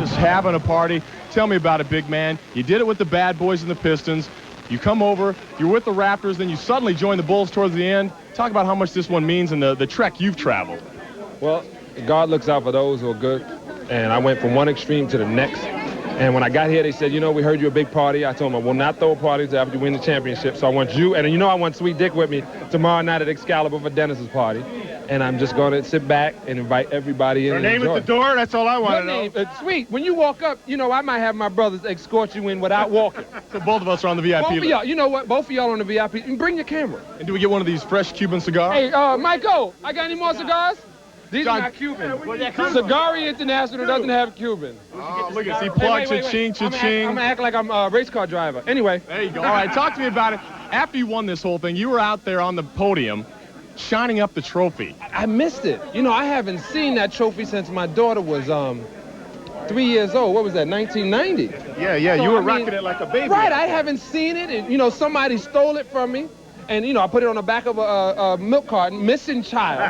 just having a party. Tell me about it, big man. You did it with the bad boys and the Pistons. You come over, you're with the Raptors, then you suddenly join the Bulls towards the end. Talk about how much this one means and the trek you've traveled. Well, God looks out for those who are good, and I went from one extreme to the next. And when I got here, they said, we heard you're a big party. I told them I will not throw a party until after you win the championship. So I want you, and I want Sweet Dick with me tomorrow night at Excalibur for Dennis's party. And I'm just going to sit back and invite everybody in. Her name at the door? That's all I want to know. Sweet, when you walk up, I might have my brothers escort you in without walking. So both of us are on the VIP both list. Of y'all, you know what? Both of y'all on the VIP. And bring your camera. And do we get one of these fresh Cuban cigars? Hey, Michael, I got any more cigars? These are not Cuban. Cigari International doesn't have Cuban. Oh, look at this. He plugged cha-ching, cha-ching. I'm going to act like I'm a race car driver. Anyway. There you go. All right, talk to me about it. After you won this whole thing, you were out there on the podium shining up the trophy. I missed it. I haven't seen that trophy since my daughter was 3 years old. What was that, 1990? Yeah, so, you were rocking it like a baby. Right, I haven't seen it. And, somebody stole it from me. And, I put it on the back of a milk carton, missing child.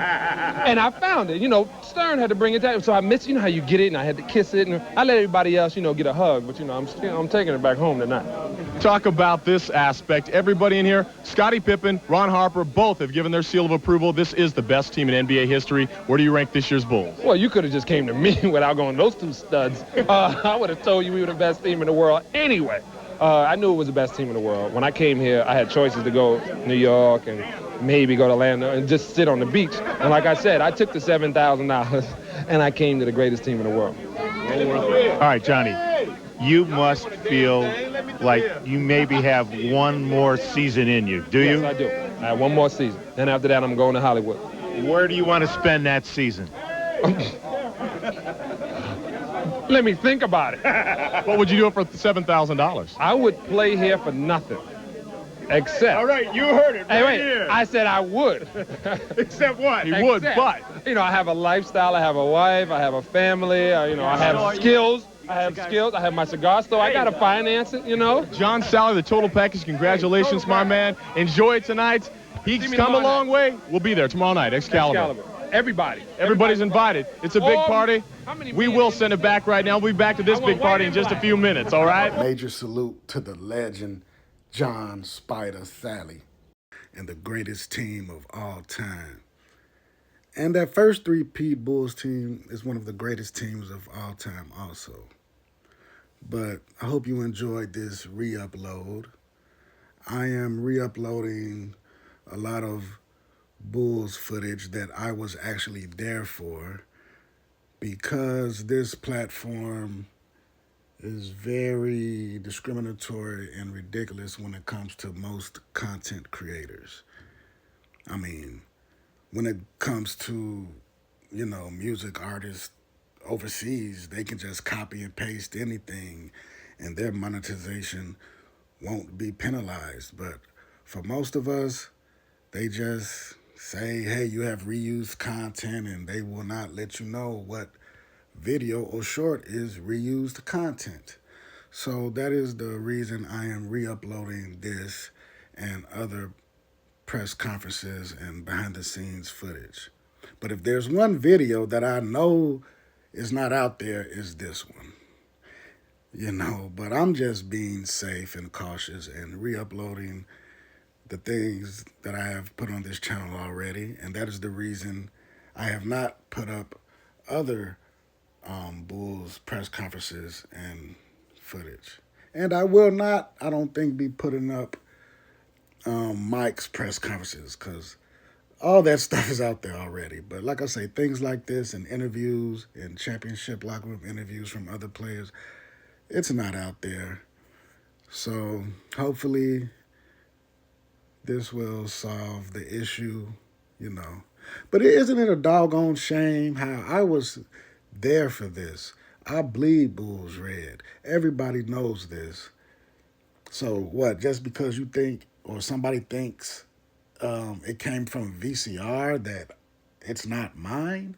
And I found it. Stern had to bring it down. So I missed, how you get it, and I had to kiss it. And I let everybody else, get a hug. But, I'm taking it back home tonight. Talk about this aspect. Everybody in here, Scottie Pippen, Ron Harper, both have given their seal of approval. This is the best team in NBA history. Where do you rank this year's Bulls? Well, you could have just came to me without going those two studs. I would have told you we were the best team in the world anyway. I knew it was the best team in the world. When I came here, I had choices to go New York and maybe go to Atlanta and just sit on the beach. And like I said, I took the $7,000 and I came to the greatest team in the world. All right, Johnny, you must feel like you maybe have one more season in you. Do you? Yes, I do. I have one more season. Then after that, I'm going to Hollywood. Where do you want to spend that season? Let me think about it. What would you do for $7,000? I would play here for nothing. Except. All right, you heard it right here. I said I would. Except what? He would, but. I have a lifestyle. I have a wife. I have a family. I have skills. I have my cigar store. I got to finance it, John Salley, the total package. Congratulations, my man. Enjoy it tonight. He's come a long way. We'll be there tomorrow night, Excalibur. Everybody's invited. It's a big party. We will send it back right now. We'll be back to this big party in just a few minutes, all right? Major salute to the legend, John Spider Salley, and the greatest team of all time. And that first three-peat Bulls team is one of the greatest teams of all time also. But I hope you enjoyed this re-upload. I am re-uploading a lot of Bulls footage that I was actually there for, because this platform is very discriminatory and ridiculous when it comes to most content creators. I mean, when it comes to, music artists overseas, they can just copy and paste anything and their monetization won't be penalized. But for most of us, they just say, hey, you have reused content, and they will not let you know what video or short is reused content. So that is the reason I am re-uploading this and other press conferences and behind-the-scenes footage. But if there's one video that I know is not out there, is this one. But I'm just being safe and cautious and re-uploading the things that I have put on this channel already, and that is the reason I have not put up other Bulls press conferences and footage. And I will not, I don't think, be putting up Mike's press conferences, because all that stuff is out there already. But like I say, things like this and interviews and championship locker room interviews from other players, it's not out there. So hopefully this will solve the issue, But isn't it a doggone shame how I was there for this? I bleed Bulls red. Everybody knows this. So what, just because you think or somebody thinks it came from VCR that it's not mine?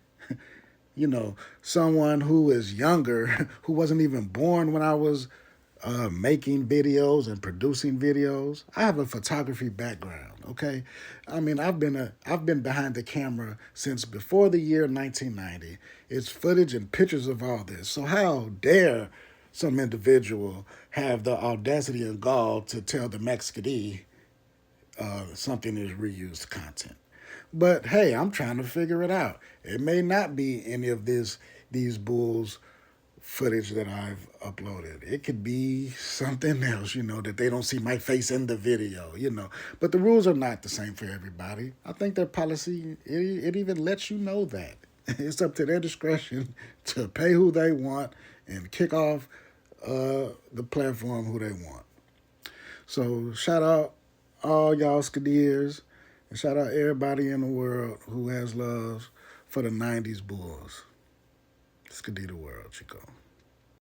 Someone who is younger, who wasn't even born when I was making videos and producing videos. I have a photography background, okay? I mean, I've been behind the camera since before the year 1990. It's footage and pictures of all this. So how dare some individual have the audacity and gall to tell the Mexican something is reused content? But hey, I'm trying to figure it out. It may not be any of these bulls footage that I've uploaded. It could be something else, that they don't see my face in the video. But the rules are not the same for everybody. I think their policy, it even lets you know that. It's up to their discretion to pay who they want and kick off the platform who they want. So shout out all y'all Skadiers, and shout out everybody in the world who has love for the 90s Bulls. Skadi the world, Chico.